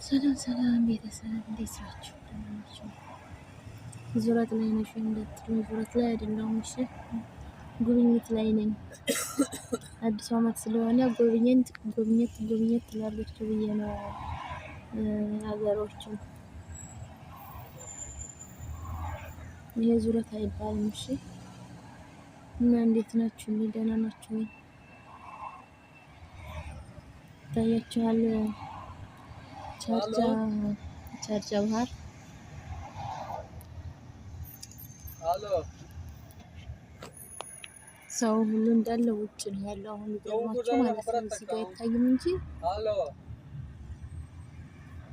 ሰላም ሰላም ቤተሰብ እንዴት ናችሁ? ደህና ናችሁ? ዙረት ላይ ነሽ እንዳትሉ፣ ዙረት ላይ አይደለሁም። እሺ ጉብኝት ላይ ነኝ። አዲስ ዓመት ስለሆነ ጉብኝት ትላላችሁ ብዬ ነው ሀገሮችን። ይሄ ዙረት አይባልም። እሺ እና እንዴት ናችሁ? ደህና ናችሁ ወይ? ታያችኋል ቻርጃ ባህር ሰው ሁሉ እንዳለ ውጭ ነው ያለው። አሁን ይገርማችሁ ማለት ነው። እዚህ ጋር አይታይም እንጂ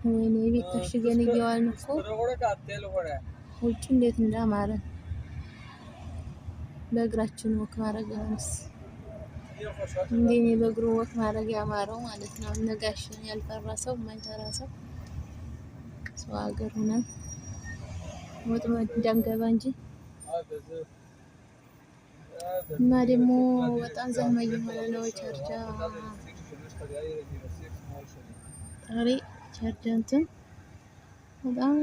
ወይኔ ቤት ታሽገን እየዋልን እኮ ውጭ እንዴት እንዳማረ በእግራችን ወክ ማድረግ ነውስ እንዴ? እኔ በእግሩ ወክ ማድረግ ያማረው ማለት ነው። ነጋሽን ያልፈራ ሰው የማይፈራ ሰው ሀገር ሆነን ወጥመድ እንዳንገባ እንጂ እና ደግሞ በጣም ዘመን እየሆነ ነው። ቻርጃ እንትን በጣም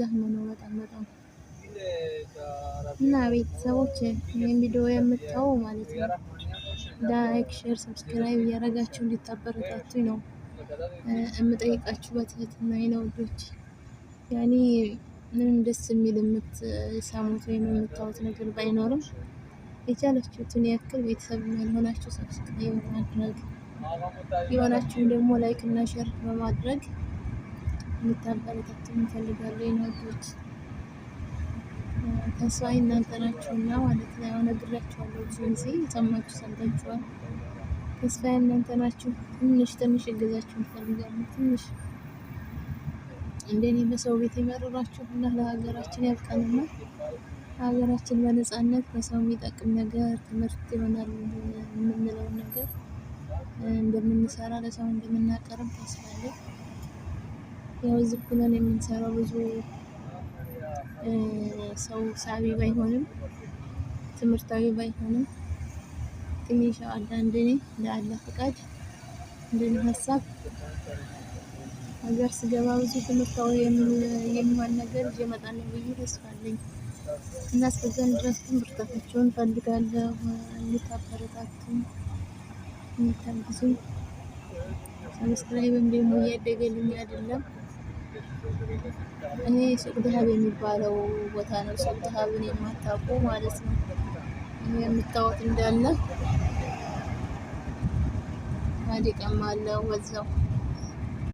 ዘመን ነው። በጣም እና ቤተሰቦች ይሄን ቪዲዮ የምታዩ ማለት ነው ላይክ፣ ሼር፣ ሰብስክራይብ እያደረጋችሁ እንድታበረታቱኝ ነው የምጠይቃችሁ በትህትና ነው ውዶች። ያኔ ምንም ደስ የሚል የምትሰሙት ወይም የምታዩት ነገር ባይኖርም የቻላችሁትን ያክል ቤተሰብ ያልሆናችሁ ሰብስክራይብ በማድረግ የሆናችሁም ደግሞ ላይክ እና ሼር በማድረግ እንድታበረታቱኝ እንፈልጋለሁ ውዶች። ተስፋ እናንተ ናችሁና ማለት ነው። ያው ነግራችኋለሁ ብዙ ጊዜ የሰማችሁ ሰምታችኋል። ተስፋ እናንተ ናችሁ። ትንሽ እገዛችሁ እንፈልጋለን። ትንሽ እንደኔ በሰው ቤት የመረራችሁ እና ለሀገራችን ያብቃንና ሀገራችን በነፃነት በሰው የሚጠቅም ነገር ትምህርት ይሆናል የምንለውን ነገር እንደምንሰራ ለሰው እንደምናቀርብ ተስፋ አለኝ። ያው እዚህ ብለን የምንሰራው ብዙ ሰው ሳቢ ባይሆንም ትምህርታዊ ባይሆንም ትንሽ እንደኔ ለአላ ፈቃድ እንደኔ ሀሳብ ሀገር ስገባ ብዙ ትምህርታዊ የሚሆን ነገር ይዤ እመጣለሁ ብዬ ተስፋ አለኝ እና እስከዚያን ድረስ ብርታታችሁን እፈልጋለሁ። እንድታበረታቱኝ እንድታግዙኝ። ሰብስክራይብም ደግሞ እያደገልኝ አይደለም። እኔ ሱቅ ደሀብ የሚባለው ቦታ ነው። ሱቅ ደሀብን የማታውቁ ማለት ነው። የምታዩት እንዳለ ማዲቀም አለው ወዛው